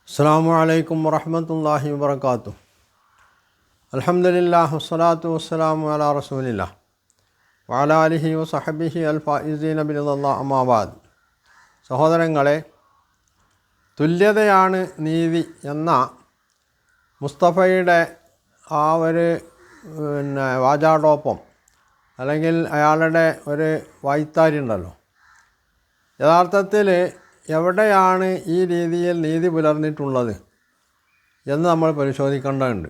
അസ്സലാമു അലൈക്കും വറഹ്മത്തുള്ളാഹി വബറകാതുഹു. അൽഹംദുലില്ലാഹി വസ്സലാത്തു വസ്സലാമു അലാ റസൂലില്ലാഹ് വഅലാ ആലിഹി വസഹ്ബിഹി അൽ ഫായിസീന ബിറളില്ലാഹി അമ്മാ ബഅദ്. സഹോദരങ്ങളെ, തുല്യതയാണ് നീതി എന്ന മുസ്തഫയുടെ ആ ഒരു വാചാടോപ്പം അല്ലെങ്കിൽ അയാളുടെ ഒരു വായ്ത്താരി ഉണ്ടല്ലോ, യഥാർത്ഥത്തിൽ എവിടെയാണ് ഈ രീതിയിൽ നീതി പുലർന്നിട്ടുള്ളത് എന്ന് നമ്മൾ പരിശോധിക്കേണ്ടതുണ്ട്.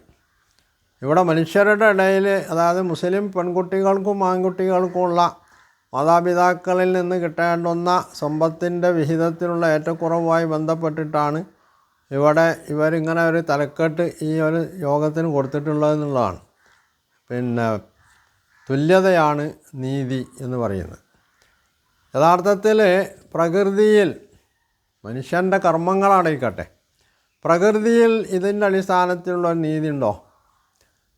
ഇവിടെ മനുഷ്യരുടെ ഇടയിൽ, അതായത് മുസ്ലിം പെൺകുട്ടികൾക്കും ആൺകുട്ടികൾക്കുമുള്ള മാതാപിതാക്കളിൽ നിന്ന് കിട്ടേണ്ടുന്ന സമ്പത്തിൻ്റെ വിഹിതത്തിലുള്ള ഏറ്റക്കുറവുമായി ബന്ധപ്പെട്ടിട്ടാണ് ഇവിടെ ഇവരിങ്ങനെ ഒരു തലക്കെട്ട് ഈ ഒരു യോഗത്തിന് കൊടുത്തിട്ടുള്ളതെന്നുള്ളതാണ്. തുല്യതയാണ് നീതി എന്ന് പറയുന്നത്. യഥാർത്ഥത്തിൽ പ്രകൃതിയിൽ മനുഷ്യൻ്റെ കർമ്മങ്ങളാണിരിക്കട്ടെ, പ്രകൃതിയിൽ ഇതിൻ്റെ അടിസ്ഥാനത്തിലുള്ള നീതി ഉണ്ടോ?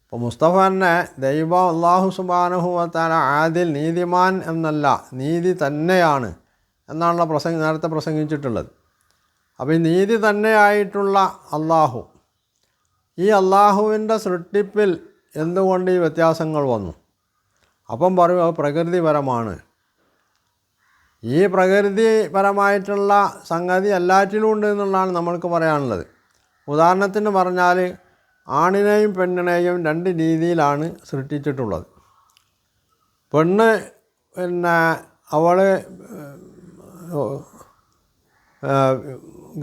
ഇപ്പോൾ മുസ്തഫ തന്നെ ദൈവം അല്ലാഹു സുബ്ഹാനഹു വ തആല ആദിൽ, നീതിമാൻ എന്നല്ല നീതി തന്നെയാണ് എന്നാണല്ലോ നേരത്തെ പ്രസംഗിച്ചിട്ടുള്ളത്. അപ്പോൾ ഈ നീതി തന്നെയായിട്ടുള്ള അള്ളാഹു, ഈ അള്ളാഹുവിൻ്റെ സൃഷ്ടിപ്പിൽ എന്തുകൊണ്ട് ഈ വ്യത്യാസങ്ങൾ വന്നു? അപ്പം പറയും അത് പ്രകൃതിപരമാണ്. ഈ പ്രകൃതിപരമായിട്ടുള്ള സംഗതി എല്ലാറ്റിലും ഉണ്ട് എന്നുള്ളതാണ് നമ്മൾക്ക് പറയാനുള്ളത്. ഉദാഹരണത്തിന് പറഞ്ഞാൽ, ആണിനെയും പെണ്ണിനെയും രണ്ട് രീതിയിലാണ് സൃഷ്ടിച്ചിട്ടുള്ളത്. പെണ്ണ് അവൾ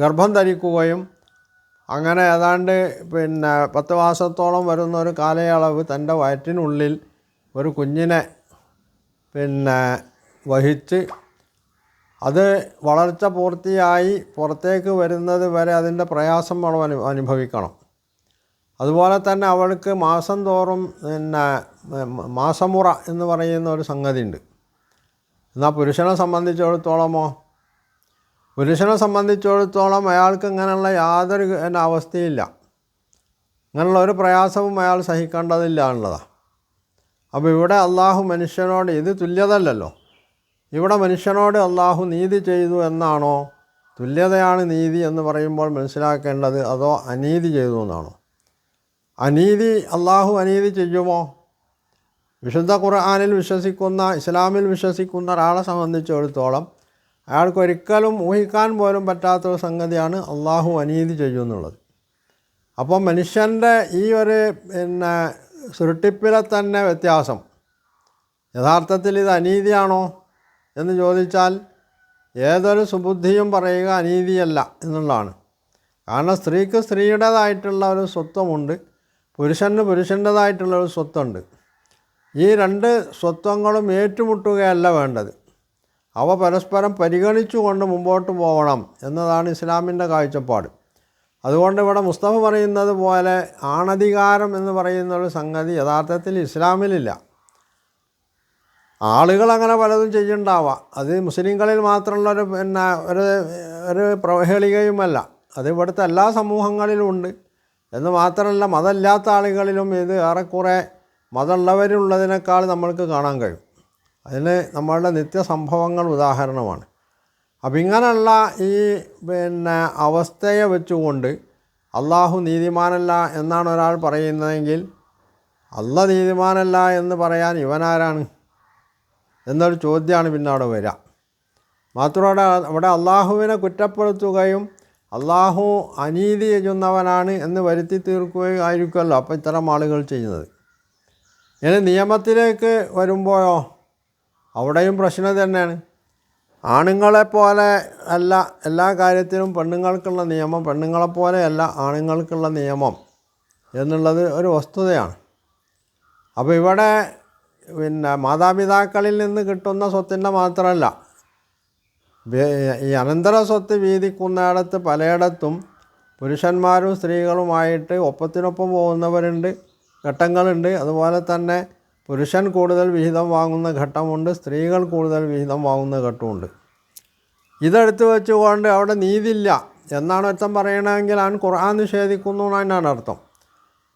ഗർഭം ധരിക്കുകയും അങ്ങനെ ഏതാണ്ട് 10 മാസത്തോളം വരുന്ന ഒരു കാലയളവ് തൻ്റെ വയറ്റിനുള്ളിൽ ഒരു കുഞ്ഞിനെ വഹിച്ച് അത് വളർച്ച പൂർത്തിയായി പുറത്തേക്ക് വരുന്നത് വരെ അതിൻ്റെ പ്രയാസം അവൾ അനുഭവിക്കണം. അതുപോലെ തന്നെ അവൾക്ക് മാസം തോറും മാസമുറ എന്ന് പറയുന്ന ഒരു സംഗതി ഉണ്ട്. എന്നാൽ പുരുഷനെ സംബന്ധിച്ചിടത്തോളം അയാൾക്ക് ഇങ്ങനെയുള്ള യാതൊരു അവസ്ഥയില്ല, ഇങ്ങനെയുള്ള ഒരു പ്രയാസവും അയാൾ സഹിക്കേണ്ടതില്ല എന്നുള്ളതാണ്. അപ്പോൾ ഇവിടെ അള്ളാഹു മനുഷ്യനോട്, ഇത് തുല്യതല്ലല്ലോ, ഇവിടെ മനുഷ്യനോട് അള്ളാഹു നീതി ചെയ്തു എന്നാണോ? തുല്യതയാണ് നീതി എന്ന് പറയുമ്പോൾ മനസ്സിലാക്കേണ്ടത്, അതോ അനീതി ചെയ്തു എന്നാണോ? അനീതി, അള്ളാഹു അനീതി ചെയ്യുമോ? വിശുദ്ധ ഖുർആനിൽ വിശ്വസിക്കുന്ന, ഇസ്ലാമിൽ വിശ്വസിക്കുന്ന ഒരാളെ സംബന്ധിച്ചിടത്തോളം അയാൾക്കൊരിക്കലും ഊഹിക്കാൻ പോലും പറ്റാത്തൊരു സംഗതിയാണ് അള്ളാഹു അനീതി ചെയ്യുമെന്നുള്ളത്. അപ്പം മനുഷ്യൻ്റെ ഈ ഒരു സൃഷ്ടിപ്പിലെ തന്നെ വ്യത്യാസം, യഥാർത്ഥത്തിൽ ഇത് അനീതിയാണോ എന്ന് ചോദിച്ചാൽ ഏതൊരു സുബുദ്ധിയും പറയുക അനീതിയല്ല എന്നുള്ളതാണ്. കാരണം സ്ത്രീക്ക് സ്ത്രീയുടേതായിട്ടുള്ള ഒരു സ്വത്വമുണ്ട്, പുരുഷന് പുരുഷൻ്റേതായിട്ടുള്ളൊരു സ്വത്തുണ്ട്. ഈ രണ്ട് സ്വത്വങ്ങളും ഏറ്റുമുട്ടുകയല്ല വേണ്ടത്, അവ പരസ്പരം പരിഗണിച്ചുകൊണ്ട് മുമ്പോട്ട് പോകണം എന്നതാണ് ഇസ്ലാമിൻ്റെ കാഴ്ചപ്പാട്. അതുകൊണ്ട് ഇവിടെ മുസ്തഫ പറയുന്നത് പോലെ ആണധികാരം എന്ന് പറയുന്നൊരു സംഗതി യഥാർത്ഥത്തിൽ ഇസ്ലാമിലില്ല. ആളുകൾ അങ്ങനെ പലതും ചെയ്യുന്നുണ്ടാവാം, അത് മുസ്ലിങ്ങളിൽ മാത്രമുള്ളൊരു ഒരു പ്രഹേളികയുമല്ല, അത് ഇവിടുത്തെ എല്ലാ സമൂഹങ്ങളിലും ഉണ്ട്. എന്ന് മാത്രമല്ല, മതമില്ലാത്ത ആളുകളിലും ഇത് ഏറെക്കുറെ മതമുള്ളവരുള്ളതിനേക്കാൾ നമ്മൾക്ക് കാണാൻ കഴിയും. അതിന് നമ്മളുടെ നിത്യസംഭവങ്ങൾ ഉദാഹരണമാണ്. അപ്പം ഇങ്ങനെയുള്ള ഈ അവസ്ഥയെ വെച്ചുകൊണ്ട് അള്ളാഹു നീതിമാനല്ല എന്നാണ് ഒരാൾ പറയുന്നതെങ്കിൽ, അള്ളാഹ് നീതിമാനല്ല എന്ന് പറയാൻ ഇവനാരാണ് എന്നൊരു ചോദ്യമാണ് പിന്നെ അവിടെ വരിക. മാത്രമല്ല, അവിടെ അള്ളാഹുവിനെ കുറ്റപ്പെടുത്തുകയും അള്ളാഹു അനീതി ചെയ്യുന്നവനാണ് എന്ന് വരുത്തി തീർക്കുകയും ആയിരിക്കുമല്ലോ അപ്പോൾ ഇത്തരം ആളുകൾ ചെയ്യുന്നത്. ഇനി നിയമത്തിലേക്ക് വരുമ്പോഴോ അവിടെയും പ്രശ്നം തന്നെയാണ്. ആണുങ്ങളെപ്പോലെ അല്ല എല്ലാ കാര്യത്തിലും പെണ്ണുങ്ങൾക്കുള്ള നിയമം, പെണ്ണുങ്ങളെപ്പോലെയല്ല ആണുങ്ങൾക്കുള്ള നിയമം എന്നുള്ളത് ഒരു വസ്തുതയാണ്. അപ്പോൾ ഇവിടെ മാതാപിതാക്കളിൽ നിന്ന് കിട്ടുന്ന സ്വത്തിൻ്റെ മാത്രമല്ല, ഈ അനന്തര സ്വത്ത് വീതിക്കുന്നിടത്ത് പലയിടത്തും പുരുഷന്മാരും സ്ത്രീകളുമായിട്ട് ഒപ്പത്തിനൊപ്പം പോകുന്നവരുണ്ട്, ഘട്ടങ്ങളുണ്ട്. അതുപോലെ തന്നെ പുരുഷൻ കൂടുതൽ വിഹിതം വാങ്ങുന്ന ഘട്ടമുണ്ട്, സ്ത്രീകൾ കൂടുതൽ വിഹിതം വാങ്ങുന്ന ഘട്ടമുണ്ട്. ഇതെടുത്ത് വെച്ചുകൊണ്ട് അവിടെ നീതിയില്ല എന്നാണ് ഒരുത്തൻ പറയണമെങ്കിൽ അവൻ ഖുർആൻ നിഷേധിക്കുന്നു എന്നാണ് അർത്ഥം.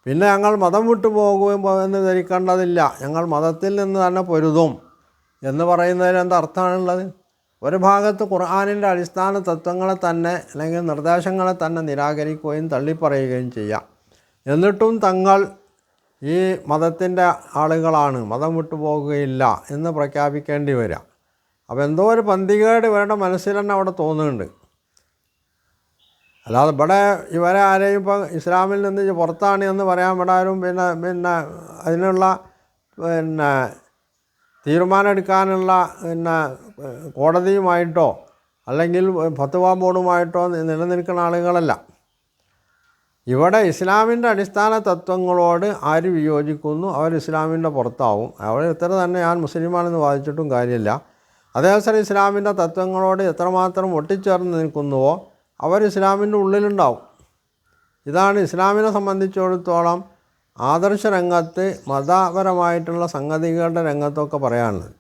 പിന്നെ ഞങ്ങൾ മതം വിട്ടു പോകുകയും എന്ന് ധരിക്കേണ്ടതില്ല, ഞങ്ങൾ മതത്തിൽ നിന്ന് തന്നെ പൊരുതും എന്ന് പറയുന്നതിൽ എന്താ അർത്ഥമാണുള്ളത്? ഒരു ഭാഗത്ത് ഖുർആനിൻ്റെ അടിസ്ഥാന തത്വങ്ങളെ തന്നെ അല്ലെങ്കിൽ നിർദ്ദേശങ്ങളെ തന്നെ നിരാകരിക്കുകയും തള്ളിപ്പറയുകയും ചെയ്യാം. എന്നിട്ടും തങ്ങൾ ഈ മതത്തിൻ്റെ ആളുകളാണ്, മതം വിട്ടുപോകുകയില്ല എന്ന് പ്രഖ്യാപിക്കേണ്ടി വരിക. അപ്പോൾ എന്തോ ഒരു പന്തികേട് ഇവരുടെ മനസ്സിൽ തന്നെ അവിടെ തോന്നുന്നുണ്ട്. അല്ലാതെ ഇവിടെ ഇവരെ ആരെയും ഇപ്പം ഇസ്ലാമിൽ നിന്ന് പുറത്താണ് എന്ന് പറയാൻ ഇവിടെ ആരും പിന്നെ അതിനുള്ള തീരുമാനം എടുക്കാനുള്ള കോടതിയുമായിട്ടോ അല്ലെങ്കിൽ ഫത്വ ബോർഡുമായിട്ടോ നിലനിൽക്കുന്ന ആളുകളല്ല. ഇവിടെ ഇസ്ലാമിൻ്റെ അടിസ്ഥാന തത്വങ്ങളോട് ആര് വിയോജിക്കുന്നു അവർ ഇസ്ലാമിൻ്റെ പുറത്താവും. അവർ എത്ര തന്നെ ഞാൻ മുസ്ലിമാണെന്ന് വാദിച്ചിട്ടും കാര്യമില്ല. അതേസരം ഇസ്ലാമിൻ്റെ തത്വങ്ങളോട് എത്രമാത്രം ഒട്ടിച്ചേർന്ന് നിൽക്കുന്നുവോ അവർ ഇസ്ലാമിൻ്റെ ഉള്ളിലുണ്ടാവും. ഇതാണ് ഇസ്ലാമിനെ സംബന്ധിച്ചിടത്തോളം ആദർശ രംഗത്ത് മതപരമായിട്ടുള്ള സംഗതികളുടെ രംഗത്തൊക്കെ പറയാനുള്ളത്.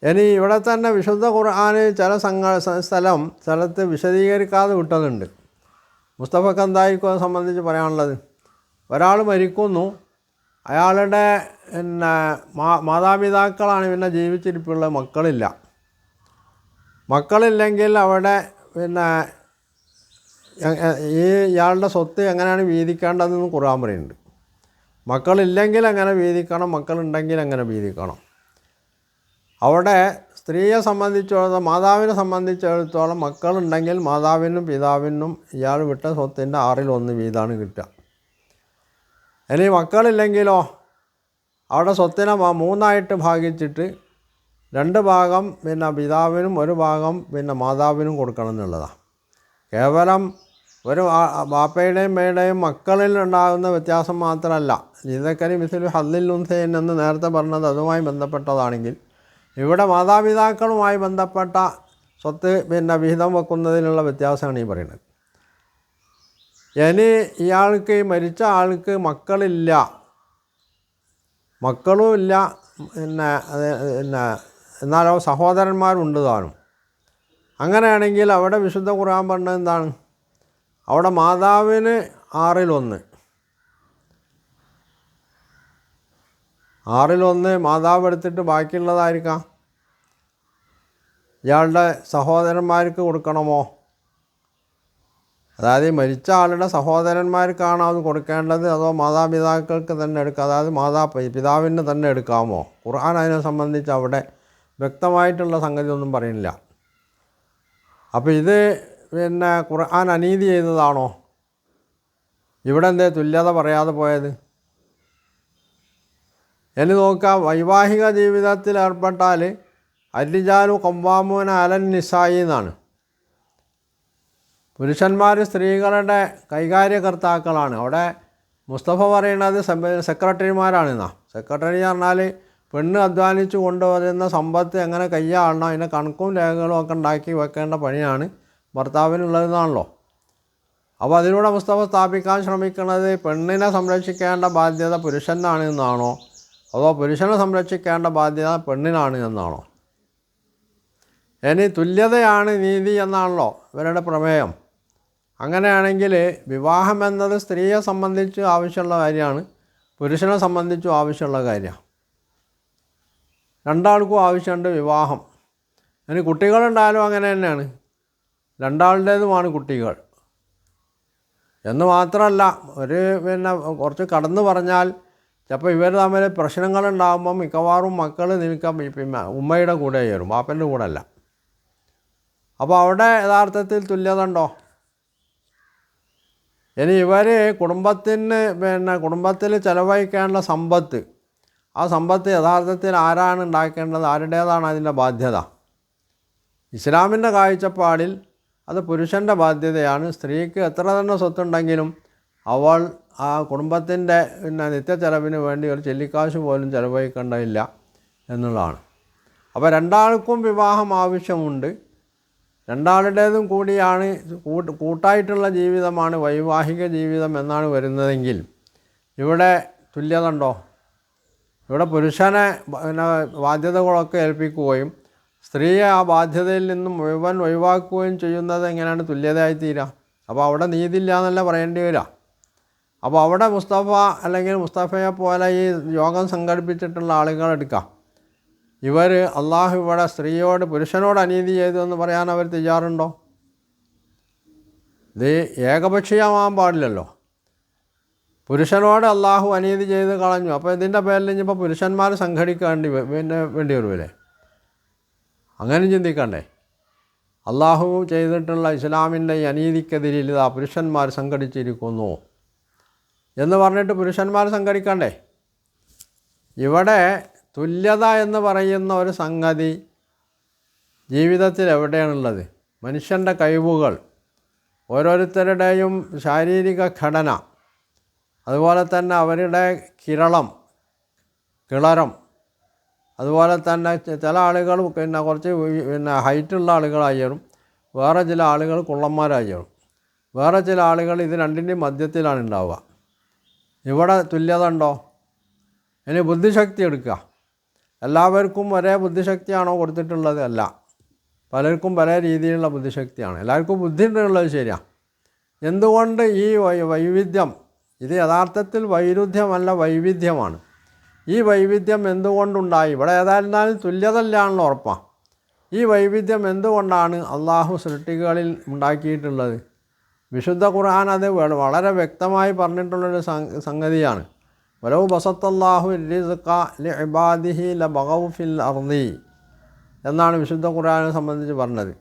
ഇനി ഇവിടെ തന്നെ വിശുദ്ധ ഖുർആന് ചില സ്ഥലത്ത് വിശദീകരിക്കാതെ വിട്ടതുണ്ട്. മുസ്തഫ കന്തായിക്കോ സംബന്ധിച്ച് പറയാനുള്ളത്, ഒരാൾ മരിക്കുന്നു, അയാളുടെ മാതാപിതാക്കളാണ് പിന്നെ ജീവിച്ചിരിപ്പുള്ള മക്കളില്ല. മക്കളില്ലെങ്കിൽ അവിടെ ഇയാളുടെ സ്വത്ത് എങ്ങനെയാണ് വീതിക്കേണ്ടതെന്ന് ഖുർആൻ പറയുന്നുണ്ട്. മക്കളില്ലെങ്കിൽ എങ്ങനെ വീതിക്കണം, മക്കളുണ്ടെങ്കിൽ എങ്ങനെ വീതിക്കണം. അവിടെ സ്ത്രീയെ സംബന്ധിച്ചിടത്തോളം, മാതാവിനെ സംബന്ധിച്ചിടത്തോളം മക്കളുണ്ടെങ്കിൽ മാതാവിനും പിതാവിനും ഇയാൾ വിട്ട സ്വത്തിൻ്റെ 1/6 വീതമാണ് കിട്ടുക. ഇനി മക്കളില്ലെങ്കിലോ അവിടെ സ്വത്തിനെ 3 ഭാഗിച്ചിട്ട് 2 ഭാഗം പിതാവിനും 1 ഭാഗം മാതാവിനും കൊടുക്കണം എന്നുള്ളതാണ്. കേവലം ഒരു ബാപ്പയുടെയും മേയുടെയും മക്കളിൽ ഉണ്ടാകുന്ന വ്യത്യാസം മാത്രമല്ല, ലിദക്കരി മിസ്ലു ഹദ്ദിൽ ഉൻസയൈൻ എന്ന് നേരത്തെ പറഞ്ഞത് അതുമായി ബന്ധപ്പെട്ടതാണെങ്കിൽ ഇവിടെ മാതാപിതാക്കളുമായി ബന്ധപ്പെട്ട സ്വത്ത് വിഹിതം വെക്കുന്നതിനുള്ള വ്യത്യാസമാണ് ഈ പറയുന്നത്. ഇനി ഇയാൾക്ക്, മരിച്ച ആൾക്ക് മക്കളില്ല, മക്കളുമില്ല, എന്നാലോ സഹോദരന്മാരുണ്ട് താനും. അങ്ങനെയാണെങ്കിൽ അവിടെ വിശുദ്ധ ഖുർആൻ പറഞ്ഞത് എന്താണ്? അവിടെ മാതാവിന് 1/6 മാതാവ് എടുത്തിട്ട് ബാക്കിയുള്ളതായിരിക്കാം ഇയാളുടെ സഹോദരന്മാർക്ക് കൊടുക്കണമോ? അതായത് മരിച്ച ആളുടെ സഹോദരന്മാർക്കാണോ അത് കൊടുക്കേണ്ടത്, അതോ മാതാപിതാക്കൾക്ക് തന്നെ എടുക്കാം, അതായത് പിതാവിന് തന്നെ എടുക്കാമോ? ഖുർആൻ അതിനെ സംബന്ധിച്ച് അവിടെ വ്യക്തമായിട്ടുള്ള സംഗതി ഒന്നും പറയുന്നില്ല. അപ്പോൾ ഇത് ഖുർആൻ അനീതി ചെയ്തതാണോ? ഇവിടെ എന്തേ തുല്യത പറയാതെ പോയത്? ഇനി നോക്കാം, വൈവാഹിക ജീവിതത്തിൽ ഏർപ്പെട്ടാൽ അരിജാലു ഖവ്വാമൂന അലൻ നിസായി എന്നാണ്. പുരുഷന്മാർ സ്ത്രീകളുടെ കൈകാര്യകർത്താക്കളാണ്. അവിടെ മുസ്തഫ പറയുന്നത് സെക്രട്ടറിമാരാണെന്നാ. സെക്രട്ടറി എന്ന് പറഞ്ഞാൽ പെണ്ണ് അധ്വാനിച്ച് കൊണ്ടുവരുന്ന സമ്പത്ത് എങ്ങനെ കൈയാളണം, അതിൻ്റെ കണക്കും രേഖകളും ഒക്കെ ഉണ്ടാക്കി വെക്കേണ്ട പണിയാണ് ഭർത്താവിനുള്ളതെന്നാണല്ലോ. അപ്പോൾ അതിലൂടെ മുസ്തഫ സ്ഥാപിക്കാൻ ശ്രമിക്കുന്നത് പെണ്ണിനെ സംരക്ഷിക്കേണ്ട ബാധ്യത പുരുഷനാണ് എന്നാണോ, അതോ പുരുഷനെ സംരക്ഷിക്കേണ്ട ബാധ്യത പെണ്ണിനാണ് എന്നാണോ? ഇനി തുല്യതയാണ് നീതി എന്നാണല്ലോ ഇവരുടെ പ്രമേയം. അങ്ങനെയാണെങ്കിൽ വിവാഹം എന്നത് സ്ത്രീയെ സംബന്ധിച്ച് ആവശ്യമുള്ള കാര്യമാണ്, പുരുഷനെ സംബന്ധിച്ചും ആവശ്യമുള്ള കാര്യമാണ്. രണ്ടാൾക്കും ആവശ്യമുണ്ട് വിവാഹം. ഇനി കുട്ടികളുണ്ടായാലും അങ്ങനെ തന്നെയാണ്, രണ്ടാളുടേതുമാണ് കുട്ടികൾ എന്ന് മാത്രമല്ല. കുറച്ച് കടന്നു പറഞ്ഞാൽ ചിലപ്പോൾ ഇവർ തമ്മിൽ പ്രശ്നങ്ങളുണ്ടാകുമ്പം മിക്കവാറും മക്കൾ ഉമ്മയുടെ കൂടെ കയറും, ബാപ്പൻ്റെ കൂടെ അല്ല. അപ്പോൾ അവിടെ യഥാർത്ഥത്തിൽ തുല്യത ഉണ്ടോ? ഇനി ഇവർ കുടുംബത്തിൽ ചിലവഴിക്കേണ്ട സമ്പത്ത്, ആ സമ്പത്ത് യഥാർത്ഥത്തിൽ ആരാണ് ഉണ്ടാക്കേണ്ടത്, ആരുടേതാണ് അതിൻ്റെ ബാധ്യത? ഇസ്ലാമിൻ്റെ കാഴ്ചപ്പാടിൽ അത് പുരുഷൻ്റെ ബാധ്യതയാണ്. സ്ത്രീക്ക് എത്ര തന്നെ സ്വത്തുണ്ടെങ്കിലും അവൾ ആ കുടുംബത്തിൻ്റെ നിത്യ ചെലവിന് വേണ്ടി ഒരു ചെല്ലിക്കാശ് പോലും ചിലവഴിക്കേണ്ടതില്ല എന്നുള്ളതാണ്. അപ്പോൾ രണ്ടാൾക്കും വിവാഹം ആവശ്യമുണ്ട്, രണ്ടാളുടേതും കൂടിയാണ് കൂട്ടായിട്ടുള്ള ജീവിതമാണ് വൈവാഹിക ജീവിതം എന്നാണ് വരുന്നതെങ്കിൽ ഇവിടെ തുല്യത ഉണ്ടോ? ഇവിടെ പുരുഷനെ ബാധ്യതകളൊക്കെ ഏൽപ്പിക്കുകയും സ്ത്രീയെ ആ ബാധ്യതയിൽ നിന്നും മുഴുവൻ ഒഴിവാക്കുകയും ചെയ്യുന്നത് എങ്ങനെയാണ് തുല്യതയായിത്തീരുക? അപ്പോൾ അവിടെ നീതിയില്ല എന്നല്ല പറയേണ്ടി വരിക. അപ്പോൾ അവിടെ മുസ്തഫ അല്ലെങ്കിൽ മുസ്തഫയെ പോലെ ഈ യോഗം സംഘടിപ്പിച്ചിട്ടുള്ള ആളുകളെടുക്കാം. ഇവർ അള്ളാഹു ഇവിടെ സ്ത്രീയോട് പുരുഷനോട് അനീതി ചെയ്തു എന്ന് പറയാൻ അവർ തയ്യാറുണ്ടോ? ഇത് ഏകപക്ഷീയമാകാൻ പാടില്ലല്ലോ. പുരുഷനോട് അള്ളാഹു അനീതി ചെയ്ത് കളഞ്ഞു. അപ്പോൾ ഇതിൻ്റെ പേരിൽ ഇനിയിപ്പോൾ പുരുഷന്മാർ സംഘടിക്കേണ്ടി വേണ്ടി വരുമല്ലേ? അങ്ങനെ ചിന്തിക്കണ്ടേ? അള്ളാഹു ചെയ്തിട്ടുള്ള ഇസ്ലാമിൻ്റെ ഈ അനീതിക്കെതിരിൽ ഇതാ പുരുഷന്മാർ സംഘടിച്ചിരിക്കുന്നു എന്ന് പറഞ്ഞിട്ട് പുരുഷന്മാർ സംഘടിക്കണ്ടേ? ഇവിടെ തുല്യത എന്ന് പറയുന്ന ഒരു സംഗതി ജീവിതത്തിൽ എവിടെയാണുള്ളത്? മനുഷ്യൻ്റെ കഴിവുകൾ, ഓരോരുത്തരുടെയും ശാരീരിക ഘടന, അതുപോലെ തന്നെ അവരുടെ കിളരം, അതുപോലെ തന്നെ ചില ആളുകൾ കുറച്ച് ഹൈറ്റുള്ള ആളുകളായാലും വേറെ ചില ആളുകൾ കുള്ളന്മാരായാലും വേറെ ചില ആളുകൾ ഇത് രണ്ടിൻ്റെയും മധ്യത്തിലാണ് ഉണ്ടാവുക. ഇവിടെ തുല്യത ഉണ്ടോ? ഇനി ബുദ്ധിശക്തി എടുക്കുക. എല്ലാവർക്കും ഒരേ ബുദ്ധിശക്തിയാണോ കൊടുത്തിട്ടുള്ളത്? അല്ല, പലർക്കും പല രീതിയിലുള്ള ബുദ്ധിശക്തിയാണ്. എല്ലാവർക്കും ബുദ്ധി ഉണ്ടെന്നുള്ളത് ശരിയാണ്. എന്തുകൊണ്ട് ഈ വൈവിധ്യം? ഇത് യഥാർത്ഥത്തിൽ വൈരുദ്ധ്യമല്ല, വൈവിധ്യമാണ്. ഈ വൈവിധ്യം എന്തുകൊണ്ടുണ്ടായി? ഇവിടെ ഏതായിരുന്നാലും തുല്യത ഇല്ലാണല്ലോ ഉറപ്പാണ്. ഈ വൈവിധ്യം എന്തുകൊണ്ടാണ് അള്ളാഹു സൃഷ്ടികളിൽ ഉണ്ടാക്കിയിട്ടുള്ളത്? വിശുദ്ധ ഖുർആൻ അത് വളരെ വ്യക്തമായി പറഞ്ഞിട്ടുള്ളൊരു സംഗതിയാണ്. വലൗ ബസത്തല്ലാഹു റിസ്ഖ ലിഇബാദിഹി ലബഗൗ ഫിൽ അർളി എന്നാണ് വിശുദ്ധ ഖുർആനെ സംബന്ധിച്ച് പറഞ്ഞത്.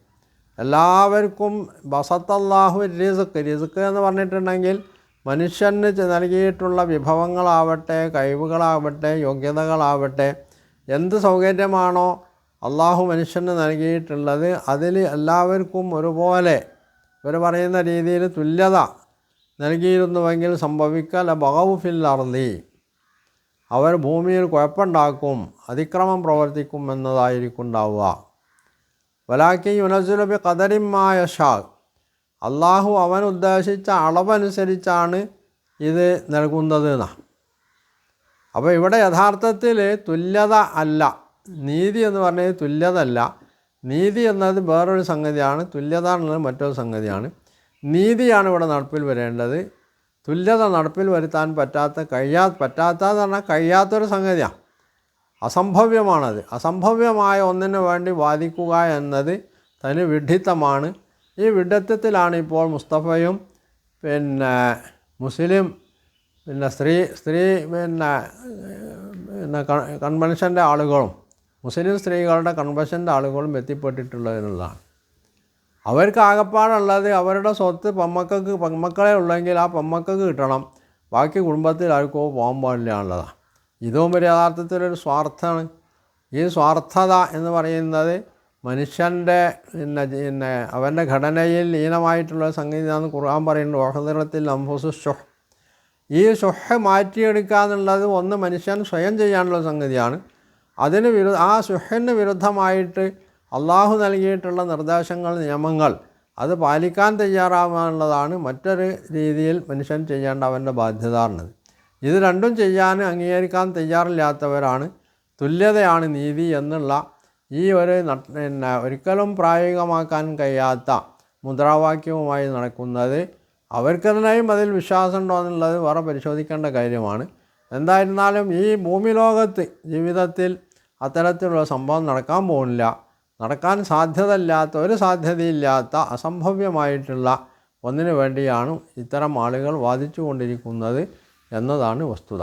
എല്ലാവർക്കും ബസത്തല്ലാഹു റിസ്ഖ് എന്ന് പറഞ്ഞിട്ടുണ്ടെങ്കിൽ മനുഷ്യന് നൽകിയിട്ടുള്ള വിഭവങ്ങളാവട്ടെ, കഴിവുകളാവട്ടെ, യോഗ്യതകളാവട്ടെ, എന്ത് സൗകര്യമാണോ അള്ളാഹു മനുഷ്യന് നൽകിയിട്ടുള്ളത് അതിൽ എല്ലാവർക്കും ഒരുപോലെ ഇവർ പറയുന്ന രീതിയിൽ തുല്യത നൽകിയിരുന്നുവെങ്കിൽ സംഭവിക്കൽ ബഗൗ ഫിൽ അർളി, അവർ ഭൂമിയിൽ കുഴപ്പമുണ്ടാക്കും, അതിക്രമം പ്രവർത്തിക്കും എന്നതായിരിക്കും ഉണ്ടാവുക. വലാക്കി യുനസ്സുലു ബി ഖദരിൻ മാ യശാ, അള്ളാഹു അവൻ ഉദ്ദേശിച്ച അളവനുസരിച്ചാണ് ഇത് നൽകുന്നത് എന്നാണ്. അപ്പോൾ ഇവിടെ യഥാർത്ഥത്തിൽ തുല്യത അല്ല, നീതി എന്ന് പറഞ്ഞത് തുല്യത അല്ല. നീതി എന്നത് വേറൊരു സംഗതിയാണ്, തുല്യത എന്നത് മറ്റൊരു സംഗതിയാണ്. നീതിയാണ് ഇവിടെ നടപ്പിൽ വരേണ്ടത്. തുല്യത നടപ്പിൽ വരുത്താൻ പറ്റാത്തതെന്ന് പറഞ്ഞാൽ കഴിയാത്തൊരു സംഗതിയാണ്, അസംഭവ്യമാണത്. അസംഭവ്യമായ ഒന്നിനു വേണ്ടി വാദിക്കുക എന്നത് തനി വിഡ്ഢിത്തമാണ്. ഈ വിഡ്ഢിത്തത്തിലാണ് ഇപ്പോൾ മുസ്തഫയും മുസ്ലിം സ്ത്രീ കൺവെൻഷൻ്റെ ആളുകളും മുസ്ലിം സ്ത്രീകളുടെ കൺവെൻഷൻ്റെ ആളുകളും എത്തിപ്പെട്ടിട്ടുള്ളത് എന്നുള്ളതാണ്. അവർക്ക് ആകപ്പാടുള്ളത് അവരുടെ സ്വത്ത് പെമ്മക്കളെ ഉള്ളെങ്കിൽ ആ പെമ്മക്കൾക്ക് കിട്ടണം, ബാക്കി കുടുംബത്തിൽ ആർക്കോ പോകാൻ പാടില്ല എന്നുള്ളതാണ്. ഇതും ഒരു യഥാർത്ഥത്തിലൊരു സ്വാർത്ഥമാണ്. ഈ സ്വാർത്ഥത എന്ന് പറയുന്നത് മനുഷ്യൻ്റെ അവൻ്റെ ഘടനയിൽ ലീനമായിട്ടുള്ള സംഗതിയാണെന്ന് ഖുർആൻ പറയുന്നുണ്ട്. വഹദറത്തിൽ അംഫുസു ഷുഹ്, ഈ ഷുഹ് മാറ്റിയെടുക്കുക എന്നുള്ളത് ഒന്ന് മനുഷ്യൻ സ്വയം ചെയ്യാനുള്ള സംഗതിയാണ്. ആ ഷുഹിന് വിരുദ്ധമായിട്ട് അള്ളാഹു നൽകിയിട്ടുള്ള നിർദ്ദേശങ്ങൾ, നിയമങ്ങൾ അത് പാലിക്കാൻ തയ്യാറാവാനുള്ളതാണ് മറ്റൊരു രീതിയിൽ മനുഷ്യൻ ചെയ്യേണ്ട അവൻ്റെ ബാധ്യത എന്നത്. ഇത് രണ്ടും ചെയ്യാൻ അംഗീകരിക്കാൻ തയ്യാറില്ലാത്തവരാണ് തുല്യതയാണ് നീതി എന്നുള്ള ഈ ഒരു ഒരിക്കലും പ്രായോഗികമാക്കാൻ കഴിയാത്ത മുദ്രാവാക്യവുമായി നടക്കുന്നത്. അവർക്ക് തന്നെയും അതിൽ വിശ്വാസമുണ്ടോ എന്നുള്ളത് വേറെ പരിശോധിക്കേണ്ട കാര്യമാണ്. എന്തായിരുന്നാലും ഈ ഭൂമി ലോകത്ത് ജീവിതത്തിൽ അത്തരത്തിലുള്ള സംഭവം നടക്കാൻ പോകുന്നില്ല. നടക്കാൻ സാധ്യതയില്ലാത്ത, ഒരു സാധ്യതയില്ലാത്ത അസംഭവ്യമായിട്ടുള്ള ഒന്നിനു വേണ്ടിയാണ് ഇത്തരം ആളുകൾ വാദിച്ചു കൊണ്ടിരിക്കുന്നത് എന്നതാണ് വസ്തുത.